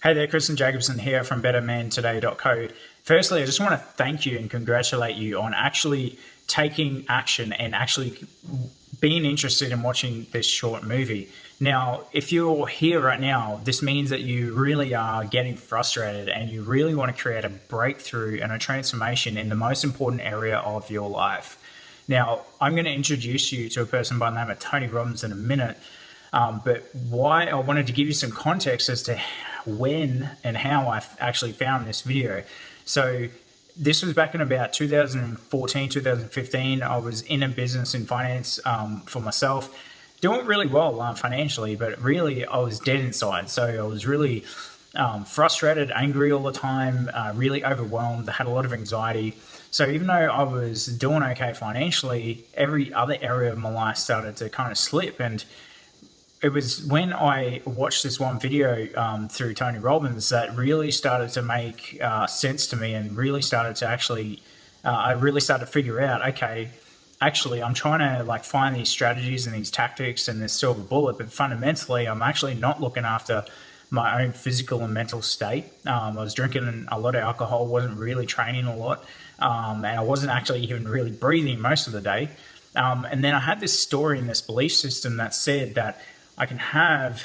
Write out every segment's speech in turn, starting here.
Hey there, Kristen Jacobson here from BetterManToday.co. Firstly, I just want to thank you and congratulate you on actually taking action and actually being interested in watching this short movie. Now, if you're here right now, this means that you really are getting frustrated and you really want to create a breakthrough and a transformation in the most important area of your life. Now, I'm going to introduce you to a person by the name of Tony Robbins in a minute. But why I wanted to give you some context as to when and how I actually found this video. So this was back in about 2014, 2015. I was in a business in finance for myself, doing really well financially, but really I was dead inside. So I was really frustrated, angry all the time, really overwhelmed. I had a lot of anxiety. So even though I was doing okay financially, every other area of my life started to kind of slip. And it was when I watched this one video through Tony Robbins that really started to make sense to me, and really started to actually, I really started to figure out, okay, actually I'm trying to find these strategies and these tactics and this silver bullet, but fundamentally I'm actually not looking after my own physical and mental state. I was drinking a lot of alcohol, wasn't really training a lot, and I wasn't actually even really breathing most of the day. And then I had this story and this belief system that said that I can have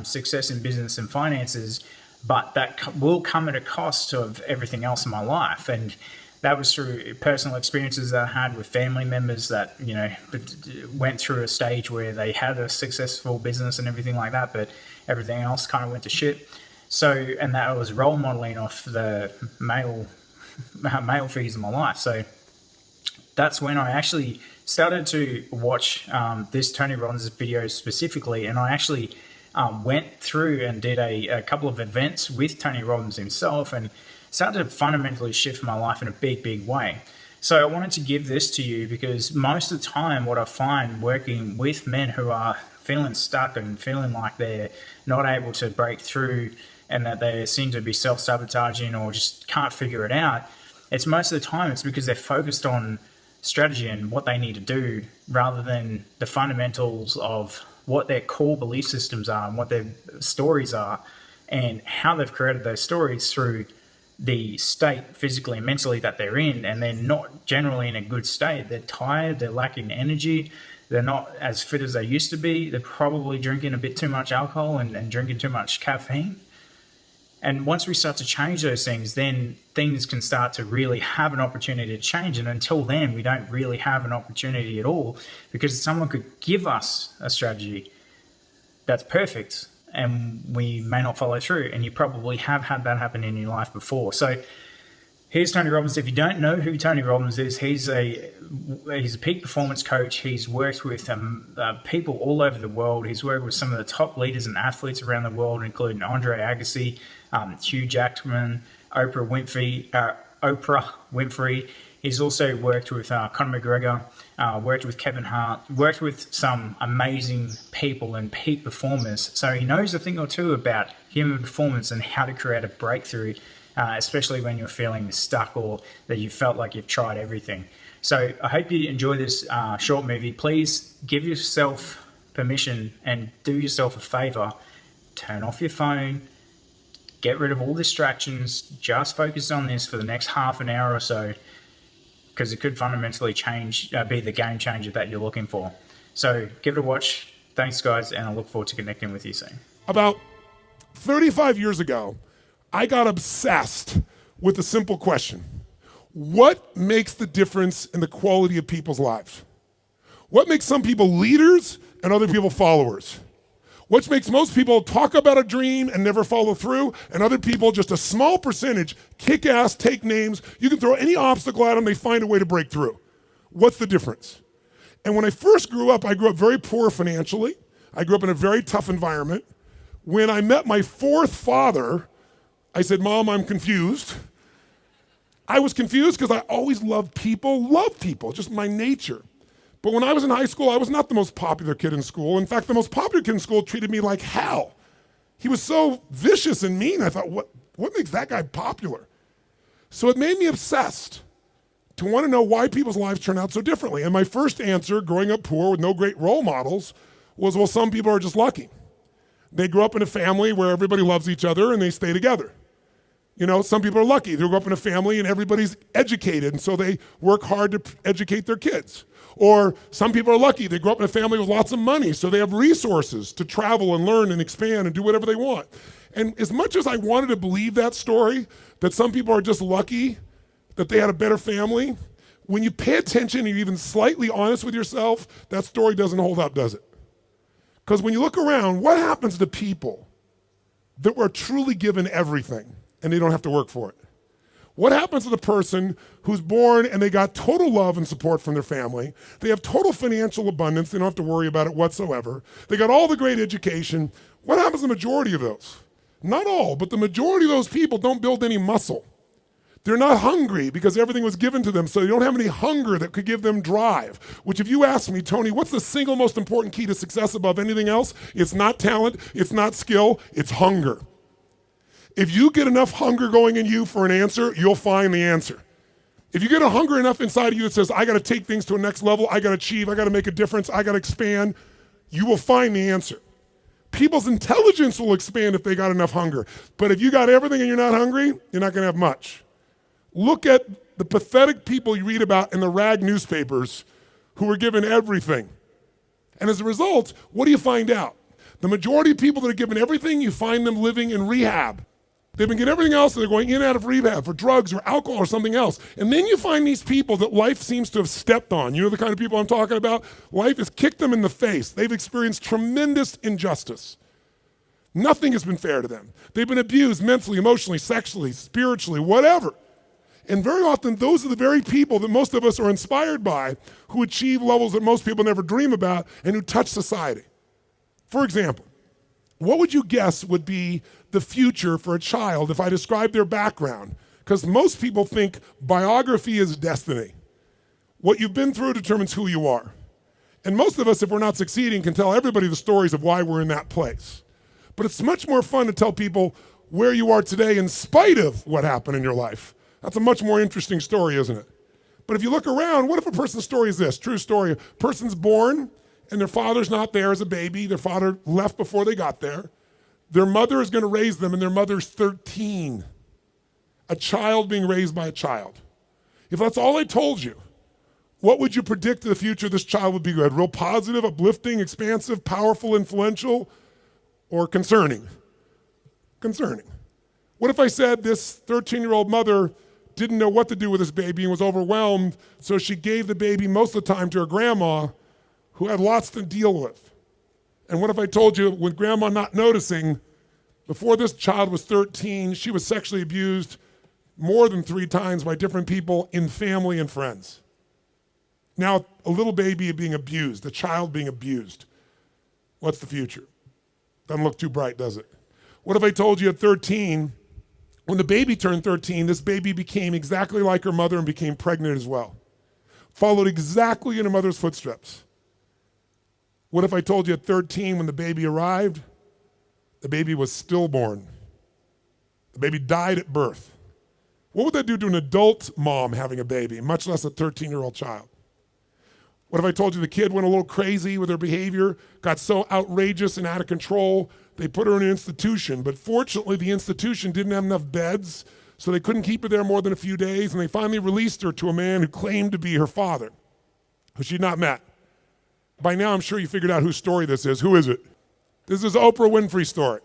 success in business and finances, but that will come at a cost of everything else in my life. And that was through personal experiences that I had with family members that, went through a stage where they had a successful business and everything like that, but everything else kind of went to shit. So, and that I was role modeling off the male figures in my life. So that's when I actually started to watch this Tony Robbins video specifically, and I actually went through and did a couple of events with Tony Robbins himself and started to fundamentally shift my life in a big way. So I wanted to give this to you because most of the time what I find working with men who are feeling stuck and feeling like they're not able to break through and that they seem to be self-sabotaging or just can't figure it out, it's most of the time it's because they're focused on strategy and what they need to do rather than the fundamentals of what their core belief systems are and what their stories are and how they've created those stories through the state physically and mentally that they're in. And they're not generally in a good state. They're tired, they're lacking energy, they're not as fit as they used to be, they're probably drinking a bit too much alcohol and drinking too much caffeine. And once we start to change those things, then things can start to really have an opportunity to change. And until then, we don't really have an opportunity at all, because someone could give us a strategy that's perfect and we may not follow through. And you probably have had that happen in your life before. So here's Tony Robbins. If you don't know who Tony Robbins is, he's a peak performance coach. He's worked with people all over the world. He's worked with some of the top leaders and athletes around the world, including Andre Agassi, Hugh Jackman, Oprah Winfrey. He's also worked with Conor McGregor, worked with Kevin Hart, worked with some amazing people and peak performers. So he knows a thing or two about human performance and how to create a breakthrough, especially when you're feeling stuck or that you felt like you've tried everything. So I hope you enjoy this short movie. Please give yourself permission and do yourself a favor. Turn off your phone. Get rid of all distractions. Just focus on this for the next half an hour or so, because it could fundamentally be the game changer that you're looking for. So give it a watch. Thanks, guys, and I look forward to connecting with you soon. About 35 years ago, I got obsessed with a simple question. What makes the difference in the quality of people's lives? What makes some people leaders and other people followers? What makes most people talk about a dream and never follow through, and other people, just a small percentage, kick ass, take names. You can throw any obstacle at them, they find a way to break through. What's the difference? And when I first grew up, I grew up very poor financially. I grew up in a very tough environment. When I met my fourth father, I said, Mom, I'm confused. I was confused because I always loved people, just my nature. But when I was in high school, I was not the most popular kid in school. In fact, the most popular kid in school treated me like hell. He was so vicious and mean. I thought, what makes that guy popular? So it made me obsessed to want to know why people's lives turn out so differently. And my first answer, growing up poor with no great role models, was, well, some people are just lucky. They grow up in a family where everybody loves each other and they stay together. You know, some people are lucky. They grow up in a family and everybody's educated, and so they work hard to educate their kids. Or some people are lucky. They grow up in a family with lots of money, so they have resources to travel and learn and expand and do whatever they want. And as much as I wanted to believe that story, that some people are just lucky that they had a better family, when you pay attention and you're even slightly honest with yourself, that story doesn't hold up, does it? Because when you look around, what happens to people that were truly given everything and they don't have to work for it? What happens to the person who's born and they got total love and support from their family? They have total financial abundance. They don't have to worry about it whatsoever. They got all the great education. What happens to the majority of those? Not all, but the majority of those people don't build any muscle. They're not hungry because everything was given to them, so they don't have any hunger that could give them drive. Which if you ask me, Tony, what's the single most important key to success above anything else? It's not talent, it's not skill, it's hunger. If you get enough hunger going in you for an answer, you'll find the answer. If you get a hunger enough inside of you that says, I gotta take things to a next level, I gotta achieve, I gotta make a difference, I gotta expand, you will find the answer. People's intelligence will expand if they got enough hunger. But if you got everything and you're not hungry, you're not gonna have much. Look at the pathetic people you read about in the rag newspapers who were given everything. And as a result, what do you find out? The majority of people that are given everything, you find them living in rehab. They've been getting everything else and they're going in and out of rehab for drugs or alcohol or something else. And then you find these people that life seems to have stepped on. You know the kind of people I'm talking about? Life has kicked them in the face. They've experienced tremendous injustice. Nothing has been fair to them. They've been abused mentally, emotionally, sexually, spiritually, whatever. And very often, those are the very people that most of us are inspired by who achieve levels that most people never dream about and who touch society. For example, what would you guess would be the future for a child if I described their background? Because most people think biography is destiny. What you've been through determines who you are. And most of us, if we're not succeeding, can tell everybody the stories of why we're in that place. But it's much more fun to tell people where you are today in spite of what happened in your life. That's a much more interesting story, isn't it? But if you look around, what if a person's story is this? True story. A person's born and their father's not there as a baby. Their father left before they got there. Their mother is going to raise them and their mother's 13. A child being raised by a child. If that's all I told you, what would you predict the future of this child would be good? Real positive, uplifting, expansive, powerful, influential, or concerning? Concerning. What if I said this 13-year-old mother didn't know what to do with this baby and was overwhelmed, so she gave the baby most of the time to her grandma, who had lots to deal with? And what if I told you, with grandma not noticing, before this child was 13, she was sexually abused more than 3 times by different people in family and friends? Now, a little baby being abused, a child being abused. What's the future? Doesn't look too bright, does it? What if I told you at 13, when the baby turned 13, this baby became exactly like her mother and became pregnant as well. Followed exactly in her mother's footsteps. What if I told you at 13, when the baby arrived, the baby was stillborn? The baby died at birth. What would that do to an adult mom having a baby, much less a 13-year-old child? What if I told you the kid went a little crazy with her behavior, got so outrageous and out of control, they put her in an institution, but fortunately the institution didn't have enough beds, so they couldn't keep her there more than a few days, and they finally released her to a man who claimed to be her father, who she'd not met. By now, I'm sure you figured out whose story this is. Who is it? This is Oprah Winfrey's story.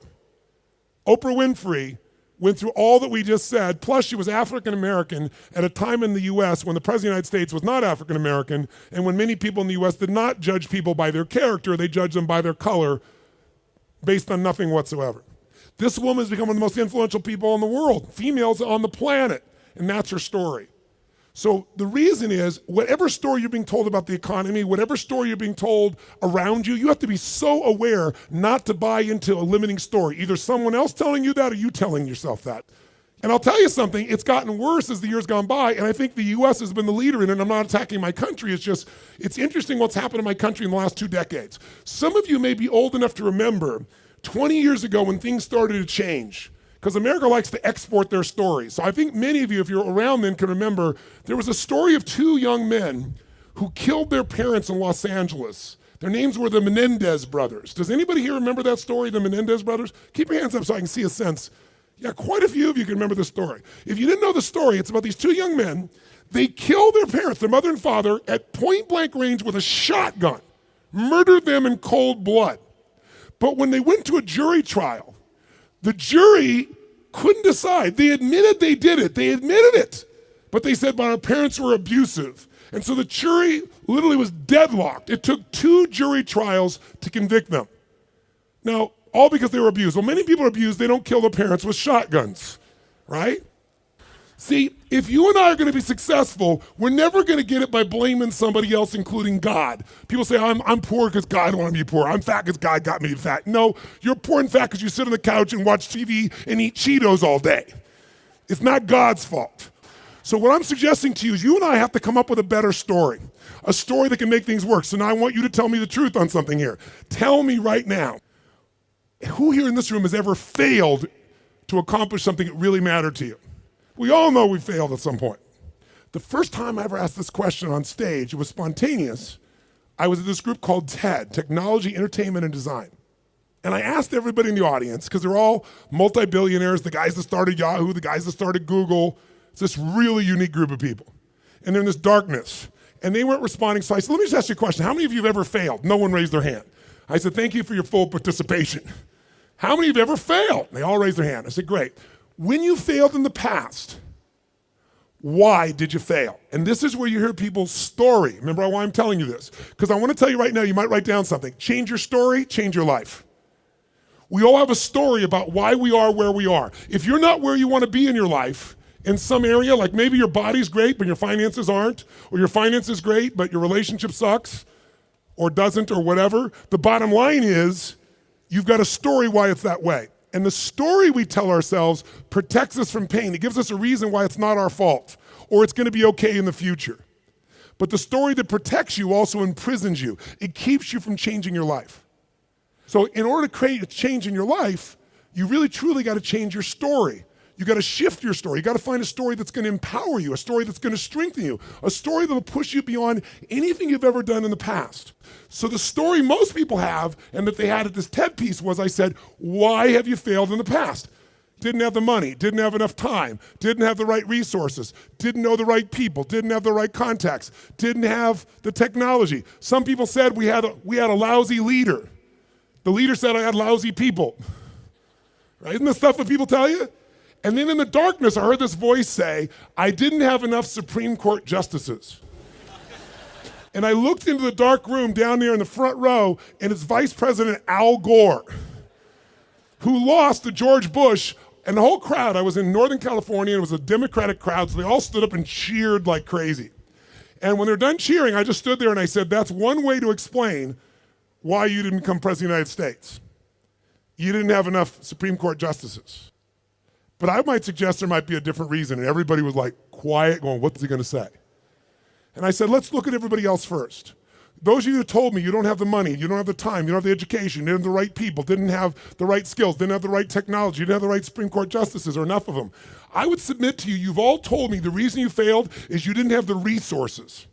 Oprah Winfrey went through all that we just said, plus she was African American at a time in the US when the President of the United States was not African American, and when many people in the US did not judge people by their character, they judged them by their color, based on nothing whatsoever. This woman has become one of the most influential people in the world, females on the planet, and that's her story. So the reason is, whatever story you're being told about the economy, whatever story you're being told around you, you have to be so aware not to buy into a limiting story. Either someone else telling you that or you telling yourself that. And I'll tell you something, it's gotten worse as the years gone by, and I think the US has been the leader in it, and I'm not attacking my country, it's interesting what's happened in my country in the last 2 decades. Some of you may be old enough to remember 20 years ago when things started to change, because America likes to export their stories. So I think many of you, if you're around then, can remember there was a story of 2 young men who killed their parents in Los Angeles. Their names were the Menendez brothers. Does anybody here remember that story, the Menendez brothers? Keep your hands up so I can see a sense. Yeah, quite a few of you can remember the story. If you didn't know the story, it's about these two young men. They killed their parents, their mother and father, at point blank range with a shotgun, murdered them in cold blood. But when they went to a jury trial, the jury couldn't decide. They admitted they did it. They admitted it. But they said, but our parents were abusive. And so the jury literally was deadlocked. It took 2 jury trials to convict them. Now, all because they were abused. Well, many people are abused. They don't kill their parents with shotguns, right? See, if you and I are going to be successful, we're never going to get it by blaming somebody else, including God. People say, I'm poor because God wanted me poor. I'm fat because God got me fat. No, you're poor and fat because you sit on the couch and watch TV and eat Cheetos all day. It's not God's fault. So what I'm suggesting to you is you and I have to come up with a better story, a story that can make things work. So now I want you to tell me the truth on something here. Tell me right now, who here in this room has ever failed to accomplish something that really mattered to you? We all know we failed at some point. The first time I ever asked this question on stage, it was spontaneous. I was at this group called TED, Technology, Entertainment, and Design. And I asked everybody in the audience, because they're all multi-billionaires, the guys that started Yahoo, the guys that started Google. It's this really unique group of people. And they're in this darkness. And they weren't responding, so I said, let me just ask you a question. How many of you have ever failed? No one raised their hand. I said, thank you for your full participation. How many of you have ever failed? They all raised their hand. I said, great. When you failed in the past, why did you fail? And this is where you hear people's story. Remember why I'm telling you this? Because I want to tell you right now, you might write down something. Change your story, change your life. We all have a story about why we are where we are. If you're not where you want to be in your life, in some area, like maybe your body's great, but your finances aren't, or your finances great, but your relationship sucks, or doesn't, or whatever, the bottom line is you've got a story why it's that way. And the story we tell ourselves protects us from pain. It gives us a reason why it's not our fault, or it's going to be okay in the future. But the story that protects you also imprisons you. It keeps you from changing your life. So in order to create a change in your life, you really truly got to change your story. You got to shift your story. You got to find a story that's going to empower you, a story that's going to strengthen you, a story that will push you beyond anything you've ever done in the past. So the story most people have, and that they had at this TED piece was, I said, why have you failed in the past? Didn't have the money, didn't have enough time, didn't have the right resources, didn't know the right people, didn't have the right contacts, didn't have the technology. Some people said we had a lousy leader. The leader said I had lousy people. Right? Isn't this stuff that people tell you? And then in the darkness, I heard this voice say, I didn't have enough Supreme Court justices. And I looked into the dark room down there in the front row, and it's Vice President Al Gore, who lost to George Bush, and the whole crowd, I was in Northern California, and it was a Democratic crowd, so they all stood up and cheered like crazy. And when they're done cheering, I just stood there and I said, that's one way to explain why you didn't become President of the United States. You didn't have enough Supreme Court justices. But I might suggest there might be a different reason. And everybody was like quiet, going, what's he going to say? And I said, let's look at everybody else first. Those of you who told me you don't have the money, you don't have the time, you don't have the education, you didn't have the right people, didn't have the right skills, didn't have the right technology, you didn't have the right Supreme Court justices or enough of them. I would submit to you, you've all told me the reason you failed is you didn't have the resources.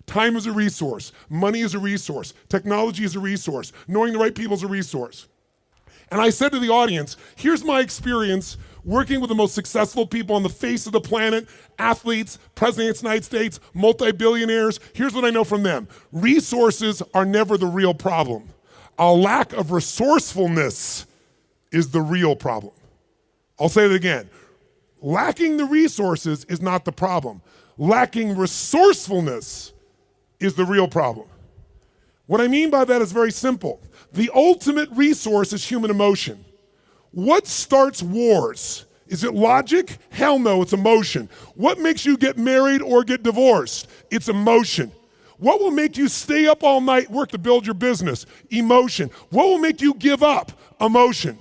Time is a resource. Money is a resource. Technology is a resource. Knowing the right people is a resource. And I said to the audience, here's my experience working with the most successful people on the face of the planet, athletes, presidents of the United States, multi-billionaires. Here's what I know from them. Resources are never the real problem. A lack of resourcefulness is the real problem. I'll say it again. Lacking the resources is not the problem. Lacking resourcefulness is the real problem. What I mean by that is very simple. The ultimate resource is human emotion. What starts wars? Is it logic? Hell no, it's emotion. What makes you get married or get divorced? It's emotion. What will make you stay up all night, work to build your business? Emotion. What will make you give up? Emotion.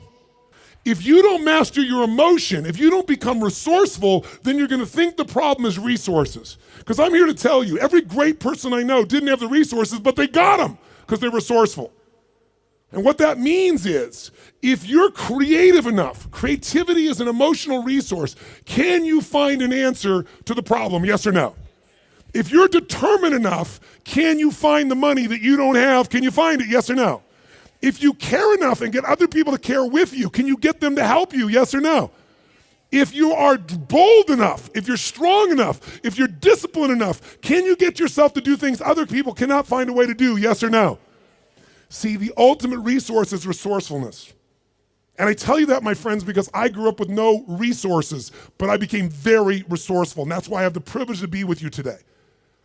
If you don't master your emotion, if you don't become resourceful, then you're going to think the problem is resources. Because I'm here to tell you, every great person I know didn't have the resources, but they got them because they're resourceful. And what that means is, if you're creative enough, creativity is an emotional resource, can you find an answer to the problem, yes or no? If you're determined enough, can you find the money that you don't have? Can you find it? Yes or no? If you care enough and get other people to care with you, can you get them to help you? Yes or no? If you are bold enough, if you're strong enough, if you're disciplined enough, can you get yourself to do things other people cannot find a way to do? Yes or no? See, the ultimate resource is resourcefulness. And I tell you that, my friends, because I grew up with no resources, but I became very resourceful. And that's why I have the privilege to be with you today.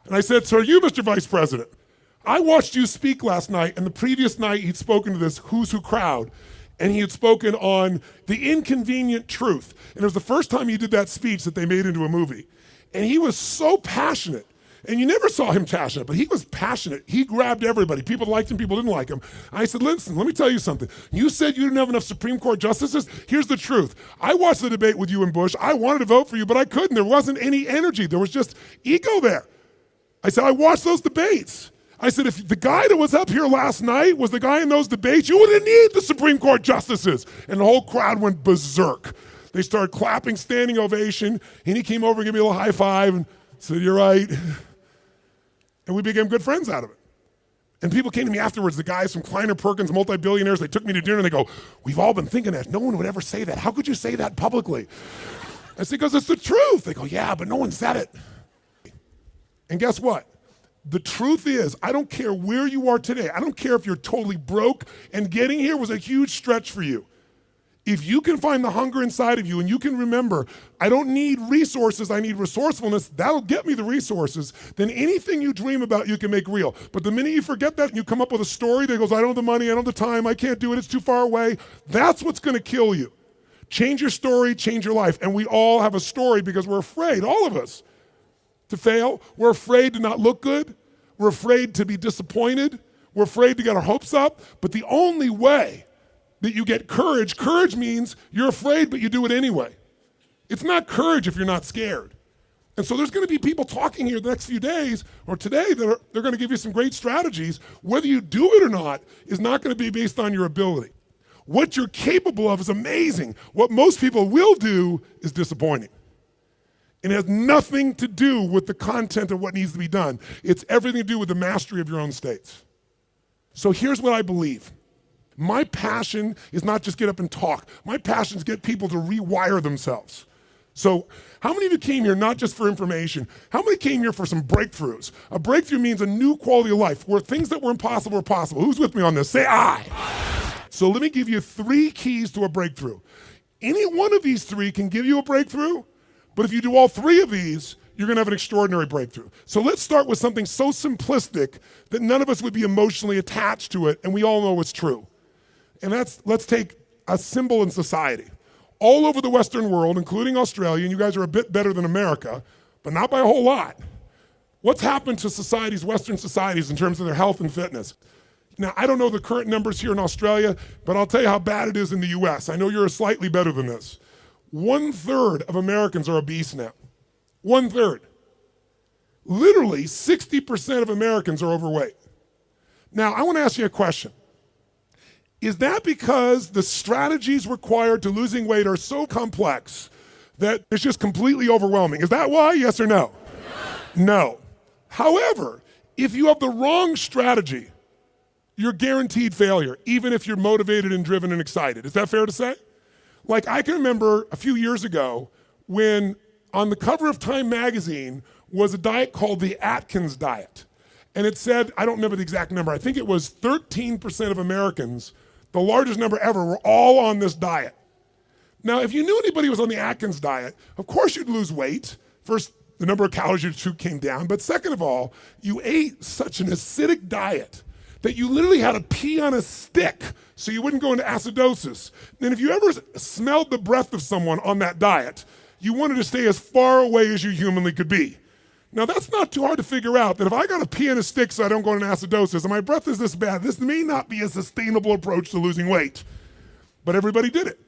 And I said, so are you, Mr. Vice President? I watched you speak last night, and the previous night he'd spoken to this Who's Who crowd, and he had spoken on the inconvenient truth. And it was the first time he did that speech that they made into a movie. And he was so passionate. And you never saw him passionate, but he was passionate. He grabbed everybody. People liked him, people didn't like him. I said, listen, let me tell you something. You said you didn't have enough Supreme Court justices? Here's the truth. I watched the debate with you and Bush. I wanted to vote for you, but I couldn't. There wasn't any energy. There was just ego there. I said, I watched those debates. I said, if the guy that was up here last night was the guy in those debates, you wouldn't need the Supreme Court justices. And the whole crowd went berserk. They started clapping, standing ovation, and he came over and gave me a little high five and said, you're right. And we became good friends out of it. And people came to me afterwards, the guys from Kleiner Perkins, multi-billionaires, they took me to dinner and they go, we've all been thinking that. No one would ever say that. How could you say that publicly? I said, because it's the truth. They go, yeah, but no one said it. And guess what? The truth is, I don't care where you are today. I don't care if you're totally broke and getting here was a huge stretch for you. If you can find the hunger inside of you and you can remember, I don't need resources, I need resourcefulness, that'll get me the resources, then anything you dream about you can make real. But the minute you forget that and you come up with a story that goes, I don't have the money, I don't have the time, I can't do it, it's too far away, that's what's gonna kill you. Change your story, change your life. And we all have a story because we're afraid, all of us, to fail. We're afraid to not look good. We're afraid to be disappointed. We're afraid to get our hopes up. But the only way that you get courage, courage means you're afraid, but you do it anyway. It's not courage if you're not scared. And so there's going to be people talking here the next few days or today that they're going to give you some great strategies. Whether you do it or not is not going to be based on your ability. What you're capable of is amazing. What most people will do is disappointing. It has nothing to do with the content of what needs to be done. It's everything to do with the mastery of your own states. So here's what I believe. My passion is not just get up and talk. My passion is get people to rewire themselves. So how many of you came here not just for information? How many came here for some breakthroughs? A breakthrough means a new quality of life where things that were impossible are possible. Who's with me on this? Say aye. So let me give you 3 keys to a breakthrough. Any one of these 3 can give you a breakthrough, but if you do all 3 of these, you're gonna have an extraordinary breakthrough. So let's start with something so simplistic that none of us would be emotionally attached to it, and we all know it's true. And let's take a symbol in society. All over the Western world, including Australia, and you guys are a bit better than America, but not by a whole lot. What's happened to societies, Western societies, in terms of their health and fitness? Now, I don't know the current numbers here in Australia, but I'll tell you how bad it is in the US. I know you're slightly better than this. 1/3 of Americans are obese now. 1/3. Literally 60% of Americans are overweight. Now, I want to ask you a question. Is that because the strategies required to losing weight are so complex that it's just completely overwhelming? Is that why? Yes or no? No. However, if you have the wrong strategy, you're guaranteed failure, even if you're motivated and driven and excited. Is that fair to say? Like, I can remember a few years ago when on the cover of Time magazine was a diet called the Atkins diet. And it said, I don't remember the exact number, I think it was 13% of Americans, the largest number ever, were all on this diet. Now, if you knew anybody who was on the Atkins diet, of course you'd lose weight. First, the number of calories you took came down, but second of all, you ate such an acidic diet that you literally had to pee on a stick so you wouldn't go into acidosis. And if you ever smelled the breath of someone on that diet, you wanted to stay as far away as you humanly could be. Now, that's not too hard to figure out, that if I got to pee on a stick so I don't go into acidosis and my breath is this bad, this may not be a sustainable approach to losing weight. But everybody did it.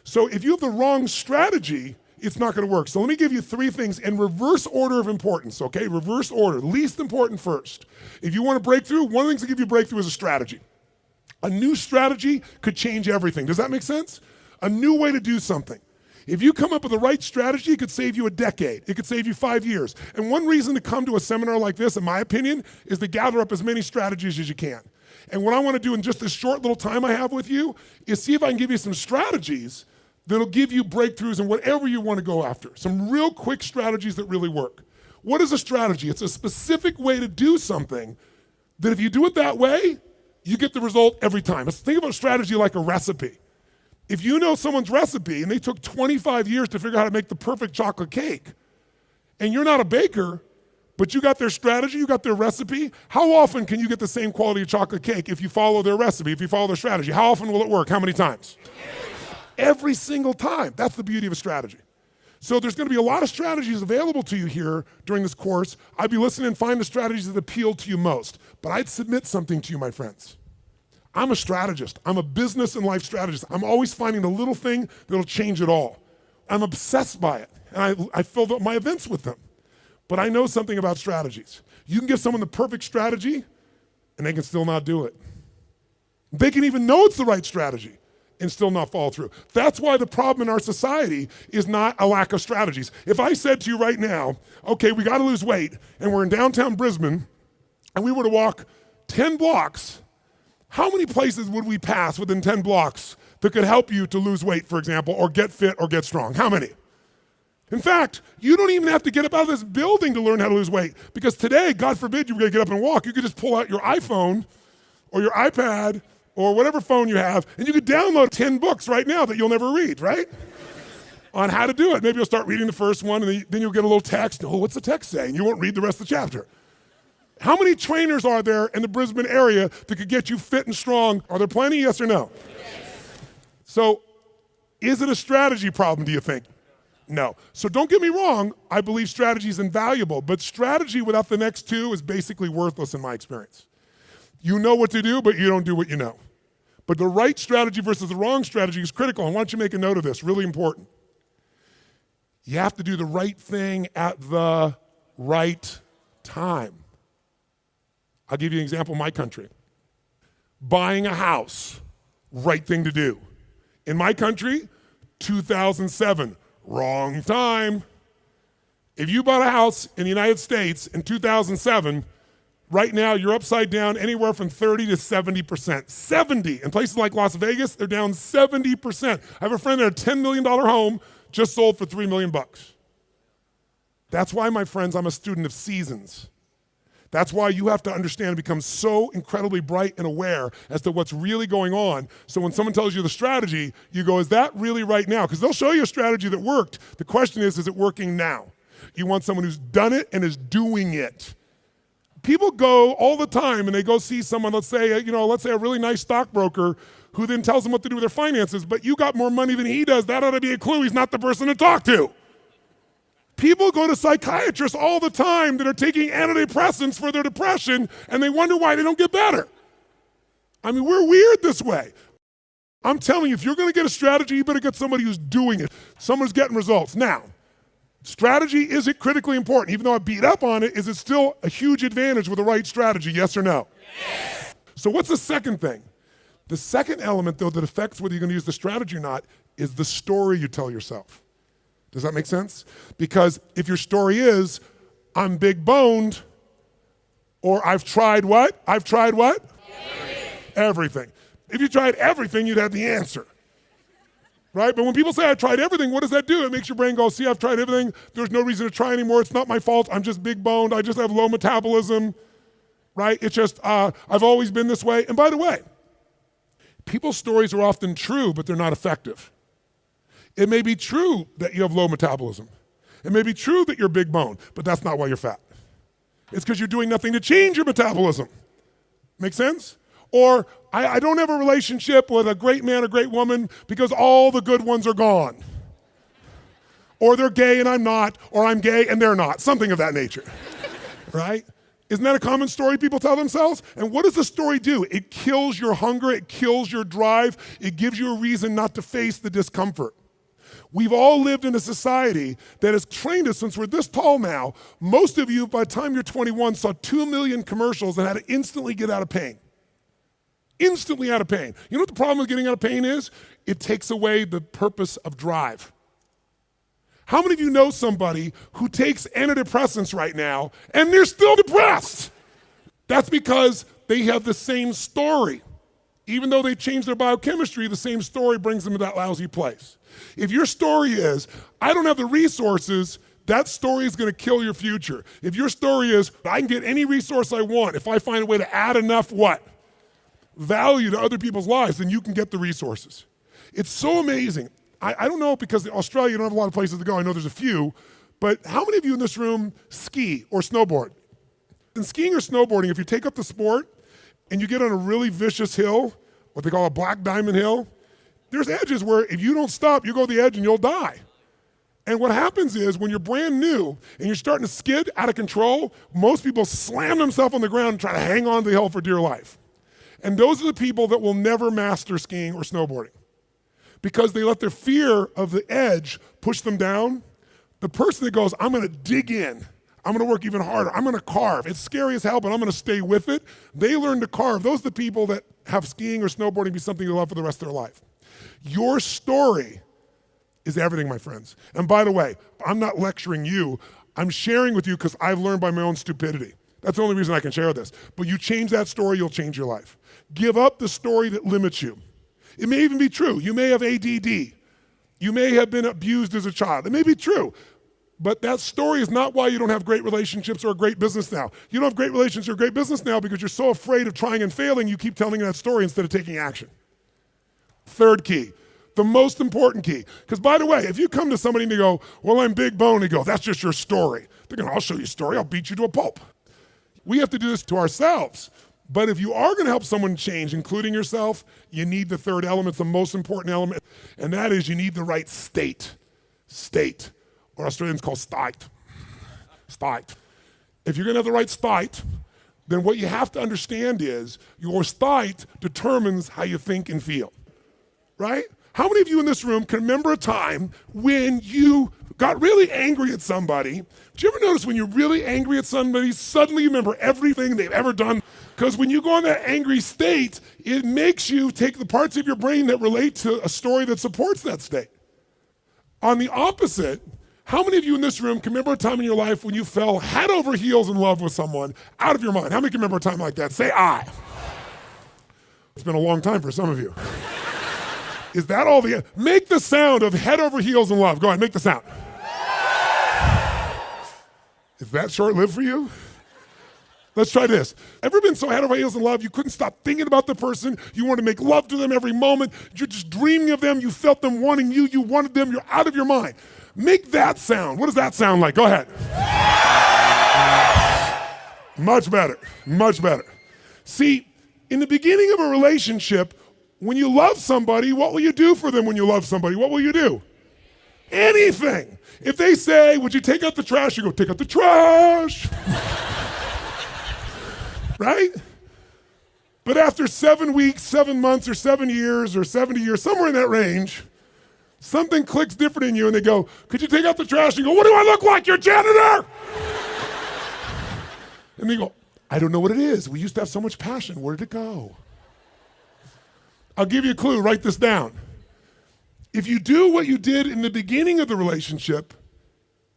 So if you have the wrong strategy, it's not going to work. So let me give you 3 things in reverse order of importance, okay? Reverse order, least important first. If you want a breakthrough, one of the things that give you a breakthrough is a strategy. A new strategy could change everything. Does that make sense? A new way to do something. If you come up with the right strategy, it could save you a decade. It could save you 5 years. And one reason to come to a seminar like this, in my opinion, is to gather up as many strategies as you can. And what I want to do in just this short little time I have with you is see if I can give you some strategies that'll give you breakthroughs in whatever you want to go after. Some real quick strategies that really work. What is a strategy? It's a specific way to do something that if you do it that way, you get the result every time. Let's think about strategy like a recipe. If you know someone's recipe and they took 25 years to figure out how to make the perfect chocolate cake, and you're not a baker, but you got their strategy, you got their recipe, how often can you get the same quality of chocolate cake if you follow their recipe, if you follow their strategy? How often will it work? How many times? Every single time. That's the beauty of a strategy. So there's going to be a lot of strategies available to you here during this course. I'd be listening and find the strategies that appeal to you most. But I'd submit something to you, my friends. I'm a strategist. I'm a business and life strategist. I'm always finding the little thing that'll change it all. I'm obsessed by it. And I fill up my events with them. But I know something about strategies. You can give someone the perfect strategy, and they can still not do it. They can even know it's the right strategy and still not follow through. That's why the problem in our society is not a lack of strategies. If I said to you right now, okay, we got to lose weight, and we're in downtown Brisbane, and we were to walk 10 blocks, how many places would we pass within 10 blocks that could help you to lose weight, for example, or get fit or get strong? How many? In fact, you don't even have to get up out of this building to learn how to lose weight, because today, God forbid you were going to get up and walk, you could just pull out your iPhone or your iPad or whatever phone you have, and you could download 10 books right now that you'll never read, right? On how to do it. Maybe you'll start reading the first one, and then you'll get a little text. Oh, what's the text say? And you won't read the rest of the chapter. How many trainers are there in the Brisbane area that could get you fit and strong? Are there plenty, yes or no? Yes. So is it a strategy problem, do you think? No. So don't get me wrong, I believe strategy is invaluable, but strategy without the next two is basically worthless in my experience. You know what to do, but you don't do what you know. But the right strategy versus the wrong strategy is critical. And why don't you make a note of this, really important. You have to do the right thing at the right time. I'll give you an example in my country. Buying a house, right thing to do. In my country, 2007, wrong time. If you bought a house in the United States in 2007, right now you're upside down anywhere from 30 to 70%. 70. In places like Las Vegas, they're down 70%. I have a friend that had a $10 million home just sold for $3 million. That's why, my friends, I'm a student of seasons. That's why you have to understand and become so incredibly bright and aware as to what's really going on. So when someone tells you the strategy, you go, is that really right now? Because they'll show you a strategy that worked. The question is it working now? You want someone who's done it and is doing it. People go all the time and they go see someone, let's say a really nice stockbroker who then tells them what to do with their finances, but you got more money than he does. That ought to be a clue he's not the person to talk to. People go to psychiatrists all the time that are taking antidepressants for their depression, and they wonder why they don't get better. I mean, we're weird this way. I'm telling you, if you're going to get a strategy, you better get somebody who's doing it, someone who's getting results. Now, strategy, is it critically important? Even though I beat up on it, is it still a huge advantage with the right strategy, yes or no? Yes. So what's the second thing? The second element, though, that affects whether you're going to use the strategy or not is the story you tell yourself. Does that make sense? Because if your story is, I'm big boned, or I've tried what? I've tried what? Everything. If you tried everything, you'd have the answer. Right? But when people say I tried everything, what does that do? It makes your brain go, see, I've tried everything. There's no reason to try anymore. It's not my fault. I'm just big boned. I just have low metabolism. Right? It's just, I've always been this way. And by the way, people's stories are often true, but they're not effective. It may be true that you have low metabolism. It may be true that you're big boned, but that's not why you're fat. It's because you're doing nothing to change your metabolism. Make sense? Or I don't have a relationship with a great man or great woman because all the good ones are gone. Or they're gay and I'm not, or I'm gay and they're not. Something of that nature, right? Isn't that a common story people tell themselves? And what does the story do? It kills your hunger, it kills your drive, it gives you a reason not to face the discomfort. We've all lived in a society that has trained us since we're this tall now. Most of you, by the time you're 21, saw 2 million commercials and had to instantly get out of pain. Instantly out of pain. You know what the problem with getting out of pain is? It takes away the purpose of drive. How many of you know somebody who takes antidepressants right now and they're still depressed? That's because they have the same story. Even though they changed their biochemistry, the same story brings them to that lousy place. If your story is, I don't have the resources, that story is going to kill your future. If your story is, I can get any resource I want, if I find a way to add enough what? Value to other people's lives, then you can get the resources. It's so amazing. I don't know, because in Australia you don't have a lot of places to go. I know there's a few, but how many of you in this room ski or snowboard? In skiing or snowboarding, if you take up the sport and you get on a really vicious hill, what they call a black diamond hill, there's edges where if you don't stop, you go to the edge and you'll die. And what happens is when you're brand new and you're starting to skid out of control, most people slam themselves on the ground and try to hang on to the hill for dear life. And those are the people that will never master skiing or snowboarding because they let their fear of the edge push them down. The person that goes, I'm gonna dig in, I'm gonna work even harder, I'm gonna carve. It's scary as hell, but I'm gonna stay with it. They learn to carve. Those are the people that have skiing or snowboarding be something they love for the rest of their life. Your story is everything, my friends. And by the way, I'm not lecturing you. I'm sharing with you because I've learned by my own stupidity. That's the only reason I can share this. But you change that story, you'll change your life. Give up the story that limits you. It may even be true. You may have ADD. You may have been abused as a child. It may be true. But that story is not why you don't have great relationships or a great business now. You don't have great relationships or a great business now because you're so afraid of trying and failing, you keep telling that story instead of taking action. Third key, the most important key. Because by the way, if you come to somebody and they go, well, I'm big bone, and they go, that's just your story. They're going, I'll show you a story, I'll beat you to a pulp. We have to do this to ourselves. But if you are going to help someone change, including yourself, you need the third element, it's the most important element, and that is you need the right state. State, or Australians call state. State. If you're going to have the right state, then what you have to understand is your state determines how you think and feel, right? How many of you in this room can remember a time when you got really angry at somebody? Did you ever notice when you're really angry at somebody, suddenly you remember everything they've ever done? Because when you go in that angry state, it makes you take the parts of your brain that relate to a story that supports that state. On the opposite, how many of you in this room can remember a time in your life when you fell head over heels in love with someone out of your mind? How many can remember a time like that? Say I. It's been a long time for some of you. Is that all the, make the sound of head over heels in love. Go ahead, make the sound. Is that short-lived for you? Let's try this. Ever been so head over heels in love you couldn't stop thinking about the person? You wanted to make love to them every moment. You're just dreaming of them. You felt them wanting you. You wanted them. You're out of your mind. Make that sound. What does that sound like? Go ahead. Much better. Much better. See, in the beginning of a relationship, when you love somebody, what will you do for them when you love somebody? What will you do? Anything. If they say, would you take out the trash? You go, take out the trash. Right? But after 7 weeks, 7 months, or 7 years, or 70 years, somewhere in that range, something clicks different in you and they go, could you take out the trash? And you go, what do I look like, your janitor? And they go, I don't know what it is. We used to have so much passion. Where did it go? I'll give you a clue. Write this down. If you do what you did in the beginning of the relationship,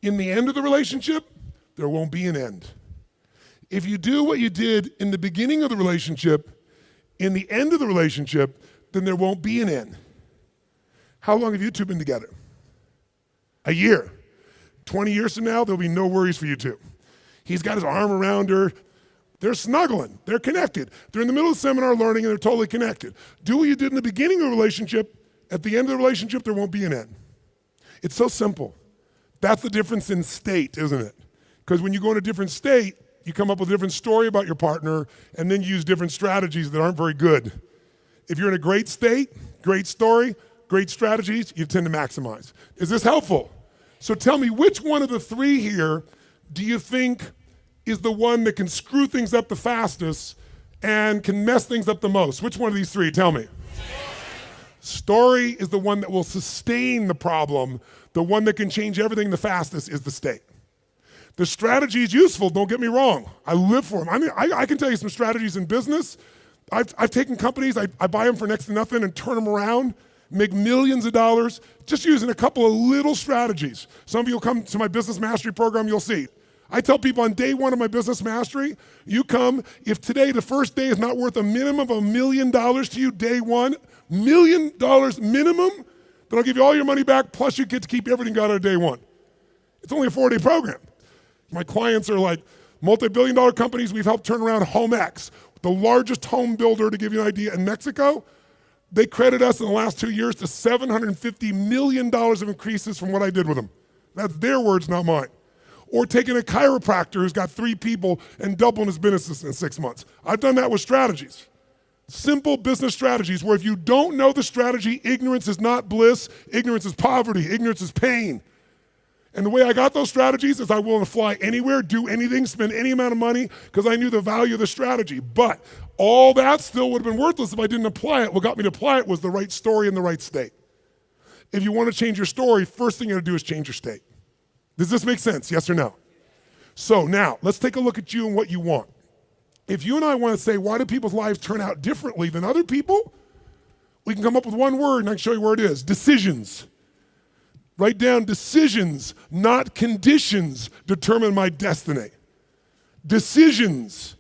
in the end of the relationship, there won't be an end. If you do what you did in the beginning of the relationship, in the end of the relationship, then there won't be an end. How long have you two been together? A year. 20 years from now, there'll be no worries for you two. He's got his arm around her. They're snuggling. They're connected. They're in the middle of the seminar learning and they're totally connected. Do what you did in the beginning of the relationship. At the end of the relationship, there won't be an end. It's so simple. That's the difference in state, isn't it? Because when you go in a different state, you come up with a different story about your partner and then you use different strategies that aren't very good. If you're in a great state, great story, great strategies, you tend to maximize. Is this helpful? So tell me, which one of the three here do you think is the one that can screw things up the fastest and can mess things up the most? Which one of these three? Tell me. Story is the one that will sustain the problem. The one that can change everything the fastest is the state. The strategy is useful, don't get me wrong. I live for them. I mean, I can tell you some strategies in business. I've taken companies, I buy them for next to nothing and turn them around. make millions of dollars just using a couple of little strategies. Some of you will come to my business mastery program, you'll see. I tell people on day one of my business mastery, you come, if today the first day is not worth a minimum of $1 million to you, day one, $1 million minimum, then I'll give you all your money back, plus you get to keep everything you got on day one. It's only a 4-day program. My clients are like multi-billion-dollar companies. We've helped turn around HomeX, the largest home builder, to give you an idea, in Mexico. They credit us in the last 2 years to $750 million of increases from what I did with them. That's their words, not mine. Or taking a chiropractor who's got 3 people and doubling his business in 6 months. I've done that with strategies. Simple business strategies where if you don't know the strategy, ignorance is not bliss, ignorance is poverty, ignorance is pain. And the way I got those strategies is I'm willing to fly anywhere, do anything, spend any amount of money because I knew the value of the strategy. But all that still would have been worthless if I didn't apply it. What got me to apply it was the right story in the right state. If you want to change your story, first thing you got to do is change your state. Does this make sense, yes or no? So now, let's take a look at you and what you want. If you and I want to say, why do people's lives turn out differently than other people? We can come up with one word and I can show you where it is. Decisions. Write down decisions, not conditions, determine my destiny. Decisions,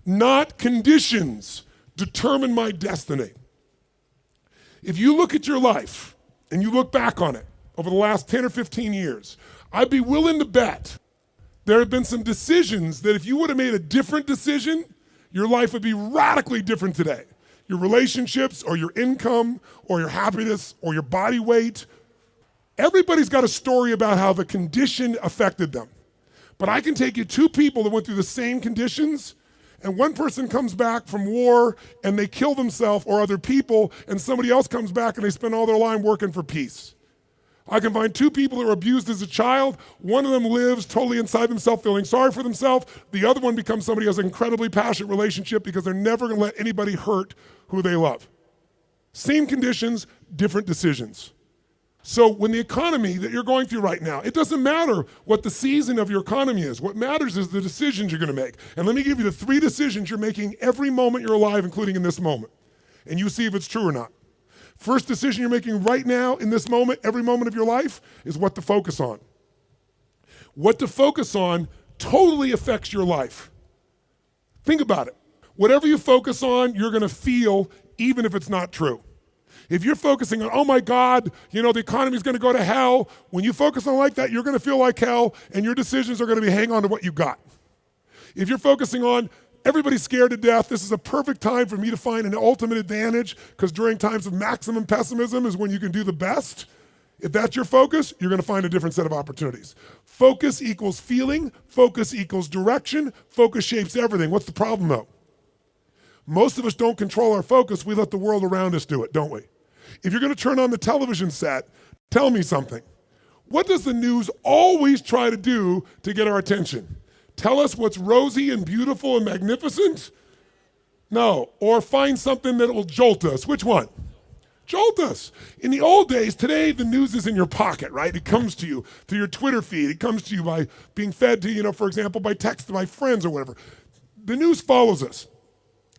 not conditions, determine my destiny. If you look at your life and you look back on it over the last 10 or 15 years, I'd be willing to bet there have been some decisions that if you would have made a different decision, your life would be radically different today. Your relationships or your income or your happiness or your body weight. Everybody's got a story about how the condition affected them. But I can take you 2 people that went through the same conditions, and one person comes back from war and they kill themselves or other people, and somebody else comes back and they spend all their life working for peace. I can find 2 people that were abused as a child. One of them lives totally inside themselves, feeling sorry for themselves. The other one becomes somebody who has an incredibly passionate relationship because they're never going to let anybody hurt who they love. Same conditions, different decisions. So when the economy that you're going through right now, it doesn't matter what the season of your economy is. What matters is the decisions you're going to make. And let me give you the 3 decisions you're making every moment you're alive, including in this moment. And you see if it's true or not. First decision you're making right now in this moment, every moment of your life, is what to focus on. What to focus on totally affects your life. Think about it. Whatever you focus on, you're going to feel even if it's not true. If you're focusing on, oh my God, the economy's going to go to hell, when you focus on like that, you're going to feel like hell, and your decisions are going to be hang on to what you got. If you're focusing on, everybody's scared to death, this is a perfect time for me to find an ultimate advantage, because during times of maximum pessimism is when you can do the best. If that's your focus, you're going to find a different set of opportunities. Focus equals feeling, focus equals direction, focus shapes everything. What's the problem though? Most of us don't control our focus, we let the world around us do it, don't we? If you're going to turn on the television set, tell me something. What does the news always try to do to get our attention? Tell us what's rosy and beautiful and magnificent? No. Or find something that will jolt us. Which one? Jolt us. In the old days, today the news is in your pocket, right? It comes to you through your Twitter feed. It comes to you by being fed to, for example, by text by friends or whatever. The news follows us.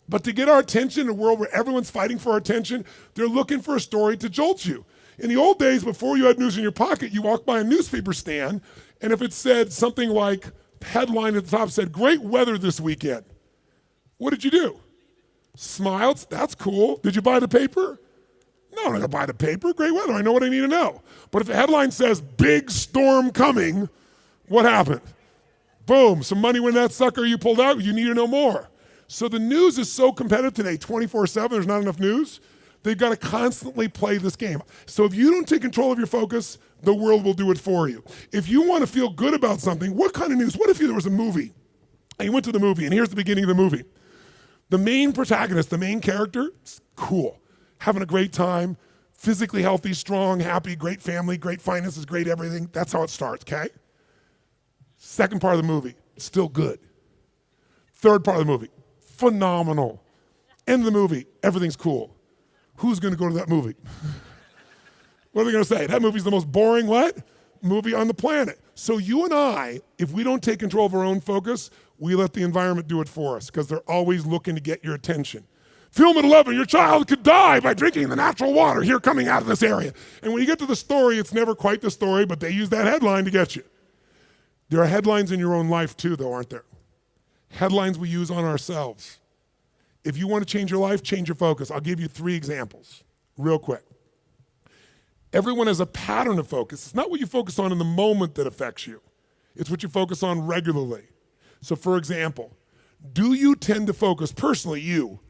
But to get our attention in a world where everyone's fighting for our attention, they're looking for a story to jolt you. In the old days, before you had news in your pocket, you walked by a newspaper stand, and if it said something like, headline at the top said, great weather this weekend, what did you do? Smiled, that's cool. Did you buy the paper? No, I'm not gonna buy the paper. Great weather, I know what I need to know. But if the headline says, big storm coming, what happened? Boom, some money went in that sucker you pulled out, you need to know more. So the news is so competitive today, 24/7, there's not enough news. They've got to constantly play this game. So if you don't take control of your focus, the world will do it for you. If you want to feel good about something, what kind of news? What if there was a movie, and you went to the movie, and here's the beginning of the movie. The main protagonist, the main character, is cool, having a great time, physically healthy, strong, happy, great family, great finances, great everything. That's how it starts, okay? Second part of the movie, still good. Third part of the movie, phenomenal. End of the movie, everything's cool. Who's going to go to that movie? What are they going to say? That movie's the most boring what? Movie on the planet. So you and I, if we don't take control of our own focus, we let the environment do it for us because they're always looking to get your attention. Film at 11, your child could die by drinking the natural water here coming out of this area. And when you get to the story, it's never quite the story, but they use that headline to get you. There are headlines in your own life too, though, aren't there? Headlines we use on ourselves. If you want to change your life, change your focus. I'll give you 3 examples real quick. Everyone has a pattern of focus. It's not what you focus on in the moment that affects you. It's what you focus on regularly. So for example, do you tend to focus, personally you,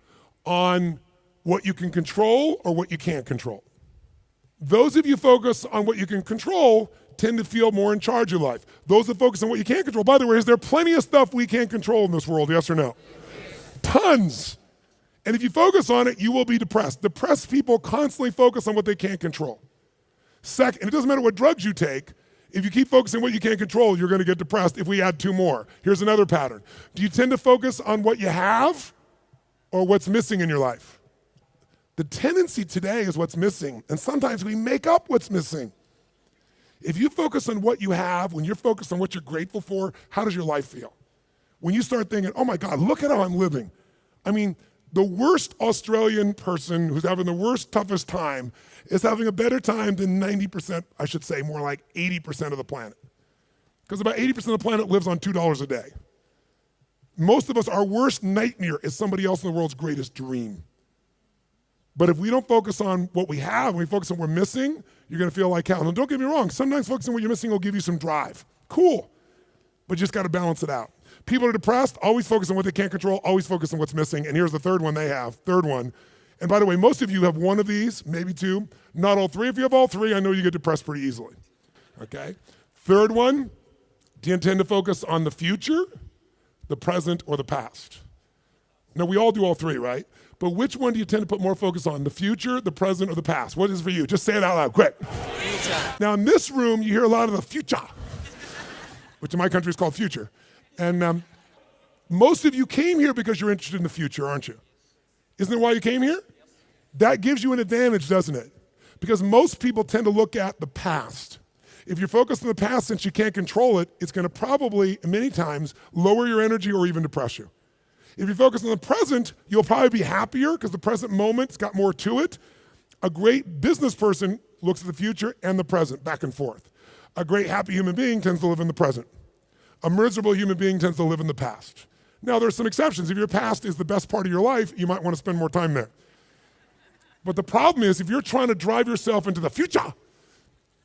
on what you can control or what you can't control? Those of you focus on what you can control tend to feel more in charge of life. Those that focus on what you can't control, by the way, is there plenty of stuff we can't control in this world, yes or no? Tons. And if you focus on it, you will be depressed. Depressed people constantly focus on what they can't control. Second, and it doesn't matter what drugs you take, if you keep focusing on what you can't control, you're gonna get depressed if we add 2 more. Here's another pattern. Do you tend to focus on what you have or what's missing in your life? The tendency today is what's missing, and sometimes we make up what's missing. If you focus on what you have, when you're focused on what you're grateful for, how does your life feel? When you start thinking, oh my God, look at how I'm living. I mean, the worst Australian person who's having the worst, toughest time is having a better time than 90%, I should say more like 80% of the planet. Because about 80% of the planet lives on $2 a day. Most of us, our worst nightmare is somebody else in the world's greatest dream. But if we don't focus on what we have, and we focus on what we're missing, you're gonna feel like hell. And don't get me wrong, sometimes focusing on what you're missing will give you some drive. Cool, but you just gotta balance it out. People are depressed, always focus on what they can't control, always focus on what's missing. And here's the third one they have, third one. And by the way, most of you have one of these, maybe 2, not all 3. If you have all 3, I know you get depressed pretty easily, okay? Third one, do you intend to focus on the future, the present, or the past? Now, we all do all 3, right? But which one do you tend to put more focus on, the future, the present, or the past? What is it for you? Just say it out loud, quick. Future. Now, in this room, you hear a lot of the future, which in my country is called future. And most of you came here because you're interested in the future, aren't you? Isn't that why you came here? That gives you an advantage, doesn't it? Because most people tend to look at the past. If you're focused on the past, since you can't control it, it's gonna probably, many times, lower your energy or even depress you. If you focus on the present, you'll probably be happier because the present moment's got more to it. A great business person looks at the future and the present, back and forth. A great happy human being tends to live in the present. A miserable human being tends to live in the past. Now, there's some exceptions. If your past is the best part of your life, you might want to spend more time there. But the problem is, if you're trying to drive yourself into the future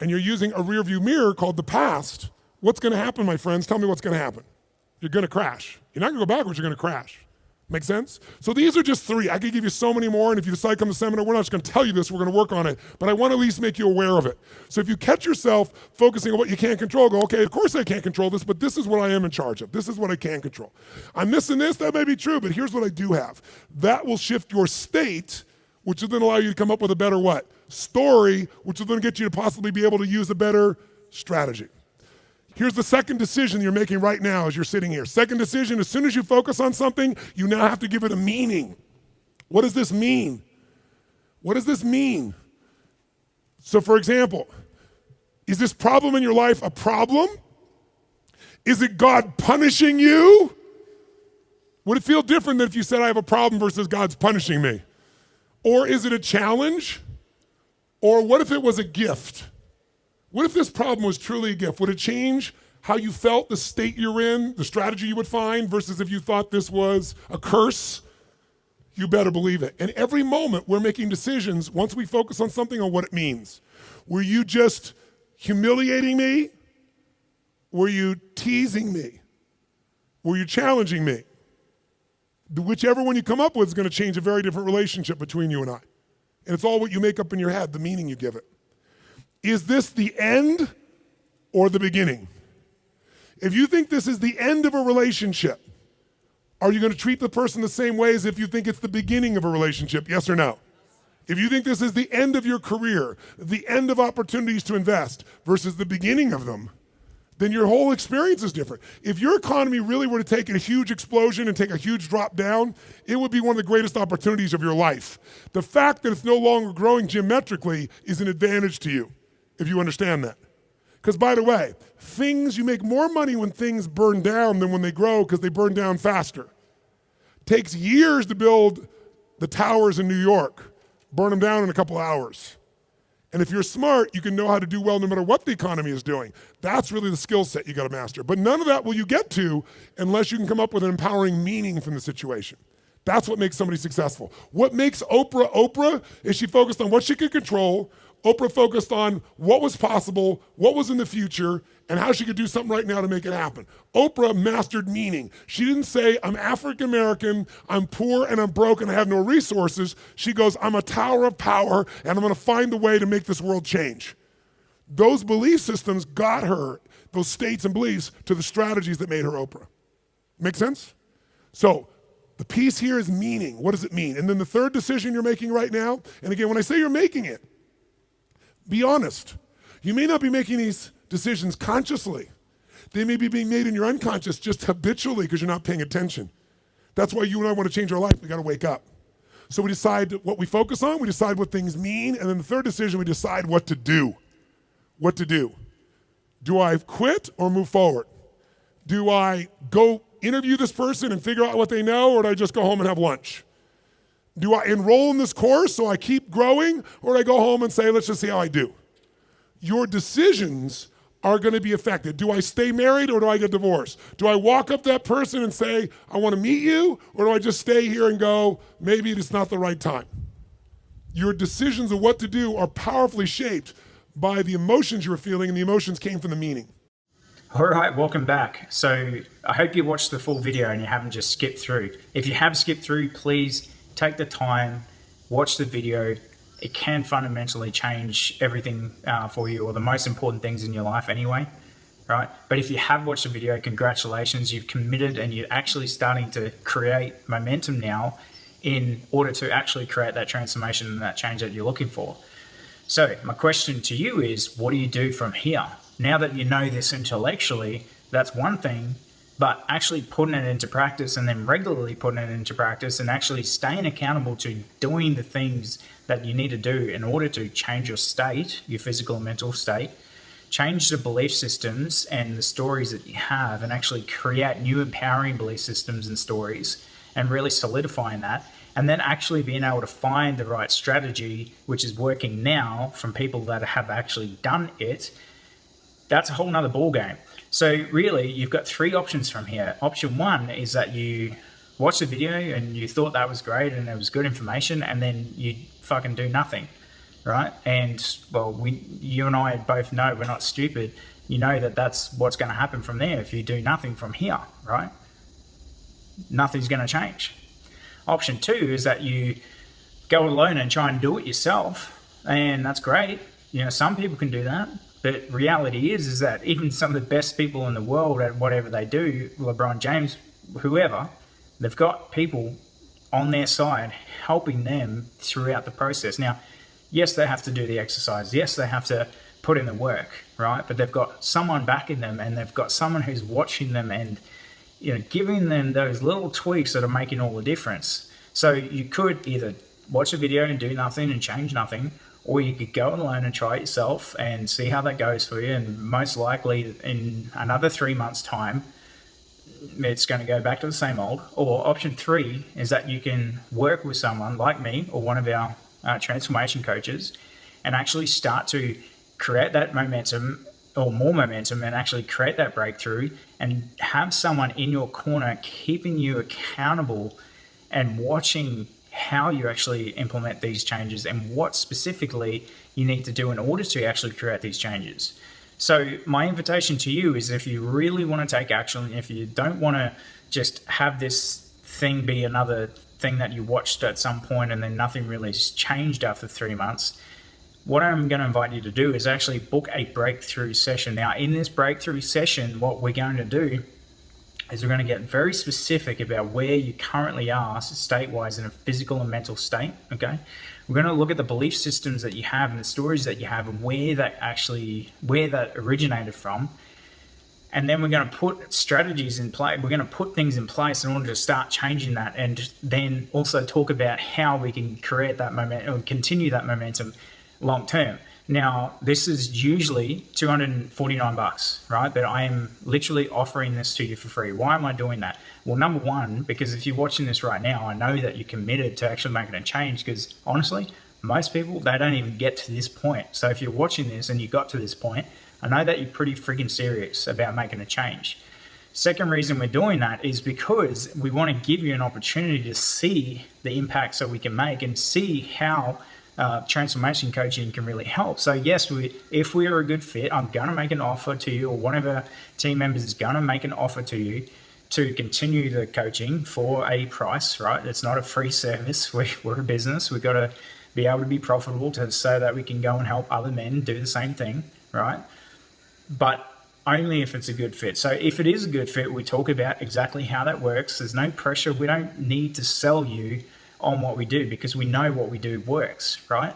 and you're using a rearview mirror called the past, what's gonna happen, my friends? Tell me what's gonna happen. You're gonna crash. You're not gonna go backwards, you're gonna crash. Make sense? So these are just 3. I could give you so many more, and if you decide to come to the seminar, we're not just gonna tell you this, we're gonna work on it, but I wanna at least make you aware of it. So if you catch yourself focusing on what you can't control, go, okay, of course I can't control this, but this is what I am in charge of. This is what I can control. I'm missing this, that may be true, but here's what I do have. That will shift your state, which will then allow you to come up with a better what? Story, which will then get you to possibly be able to use a better strategy. Here's the second decision you're making right now as you're sitting here. Second decision, as soon as you focus on something, you now have to give it a meaning. What does this mean? What does this mean? So for example, is this problem in your life a problem? Is it God punishing you? Would it feel different than if you said I have a problem versus God's punishing me? Or is it a challenge? Or what if it was a gift? What if this problem was truly a gift? Would it change how you felt, the state you're in, the strategy you would find, versus if you thought this was a curse? You better believe it. And every moment we're making decisions once we focus on something, on what it means. Were you just humiliating me? Were you teasing me? Were you challenging me? Whichever one you come up with is gonna change a very different relationship between you and I. And it's all what you make up in your head, the meaning you give it. Is this the end or the beginning? If you think this is the end of a relationship, are you gonna treat the person the same way as if you think it's the beginning of a relationship, yes or no? If you think this is the end of your career, the end of opportunities to invest versus the beginning of them, then your whole experience is different. If your economy really were to take a huge explosion and take a huge drop down, it would be one of the greatest opportunities of your life. The fact that it's no longer growing geometrically is an advantage to you, if you understand that. Because by the way, you make more money when things burn down than when they grow because they burn down faster. Takes years to build the towers in New York, burn them down in a couple hours. And if you're smart, you can know how to do well no matter what the economy is doing. That's really the skill set you got to master. But none of that will you get to unless you can come up with an empowering meaning from the situation. That's what makes somebody successful. What makes Oprah Oprah is she focused on what she could control. Oprah focused on what was possible, what was in the future, and how she could do something right now to make it happen. Oprah mastered meaning. She didn't say, I'm African American, I'm poor and I'm broke and I have no resources. She goes, I'm a tower of power and I'm gonna find a way to make this world change. Those belief systems got her, those states and beliefs, to the strategies that made her Oprah. Make sense? So the piece here is meaning. What does it mean? And then the third decision you're making right now, and again, when I say you're making it, be honest. You may not be making these decisions consciously. They may be being made in your unconscious just habitually because you're not paying attention. That's why you and I want to change our life. We got to wake up. So we decide what we focus on, we decide what things mean, and then the third decision, we decide what to do. What to do. Do I quit or move forward? Do I go interview this person and figure out what they know, or do I just go home and have lunch? Do I enroll in this course so I keep growing, or do I go home and say, let's just see how I do? Your decisions are going to be affected. Do I stay married or do I get divorced? Do I walk up to that person and say, I want to meet you, or do I just stay here and go, maybe it's not the right time? Your decisions of what to do are powerfully shaped by the emotions you were feeling, and the emotions came from the meaning. All right, welcome back. So I hope you watched the full video and you haven't just skipped through. If you have skipped through, please take the time, watch the video. It can fundamentally change everything for you, or the most important things in your life anyway, right? But if you have watched the video, congratulations, you've committed and you're actually starting to create momentum now in order to actually create that transformation and that change that you're looking for. So my question to you is, what do you do from here? Now that you know this intellectually, that's one thing, but actually putting it into practice and then regularly putting it into practice and actually staying accountable to doing the things that you need to do in order to change your state, your physical and mental state, change the belief systems and the stories that you have, and actually create new empowering belief systems and stories, and really solidifying that, and then actually being able to find the right strategy, which is working now, from people that have actually done it. That's a whole nother ball game. So really, you've got three options from here. Option one is that you watch the video and you thought that was great and it was good information, and then you fucking do nothing, right? And well, you and I both know we're not stupid. You know that that's what's going to happen from there if you do nothing from here, right? Nothing's going to change. Option two is that you go alone and try and do it yourself, and that's great. You know, some people can do that. But reality is that even some of the best people in the world at whatever they do, LeBron James, whoever, they've got people on their side helping them throughout the process. Now, yes, they have to do the exercise. Yes, they have to put in the work, right? But they've got someone backing them, and they've got someone who's watching them and, you know, giving them those little tweaks that are making all the difference. So you could either watch a video and do nothing and change nothing, or you could go alone and try it yourself and see how that goes for you. And most likely in another 3 months' time, it's going to go back to the same old. Or option three is that you can work with someone like me or one of our transformation coaches and actually start to create that momentum or more momentum, and actually create that breakthrough, and have someone in your corner keeping you accountable and watching how you actually implement these changes and what specifically you need to do in order to actually create these changes. So my invitation to you is, if you really want to take action, if you don't want to just have this thing be another thing that you watched at some point and then nothing really has changed after 3 months, what I'm going to invite you to do is actually book a breakthrough session. Now, in this breakthrough session, what we're going to do is we're going to get very specific about where you currently are state-wise in a physical and mental state, okay? We're going to look at the belief systems that you have and the stories that you have and where that originated from. And then we're going to put strategies in place. We're going to put things in place in order to start changing that, and then also talk about how we can create that momentum or continue that momentum long term. Now, this is usually $249, right? But I am literally offering this to you for free. Why am I doing that? Well, number one, because if you're watching this right now, I know that you're committed to actually making a change, because honestly, most people, they don't even get to this point. So if you're watching this and you got to this point, I know that you're pretty freaking serious about making a change. Second reason we're doing that is because we want to give you an opportunity to see the impacts that we can make and see how transformation coaching can really help. So yes, if we are a good fit, I'm going to make an offer to you, or one of our team members is going to make an offer to you to continue the coaching for a price, right? It's not a free service. We're a business. We've got to be able to be profitable so that we can go and help other men do the same thing, right? But only if it's a good fit. So if it is a good fit, we talk about exactly how that works. There's no pressure. We don't need to sell you on what we do, because we know what we do works, right?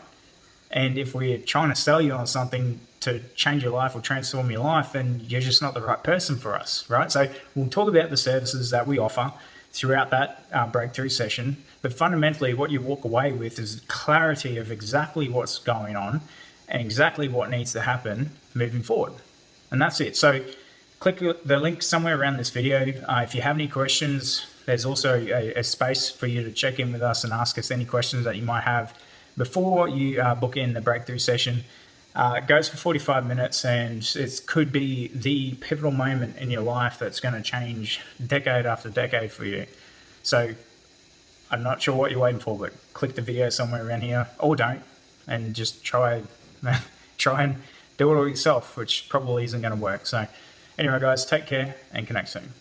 And if we're trying to sell you on something to change your life or transform your life, then you're just not the right person for us, right? So we'll talk about the services that we offer throughout that breakthrough session. But fundamentally, what you walk away with is clarity of exactly what's going on and exactly what needs to happen moving forward. And that's it. So click the link somewhere around this video. If you have any questions, there's also a space for you to check in with us and ask us any questions that you might have before you book in the breakthrough session. It goes for 45 minutes, and it could be the pivotal moment in your life that's going to change decade after decade for you. So I'm not sure what you're waiting for, but click the video somewhere around here, or don't, and just try and do it all yourself, which probably isn't going to work. So anyway, guys, take care and connect soon.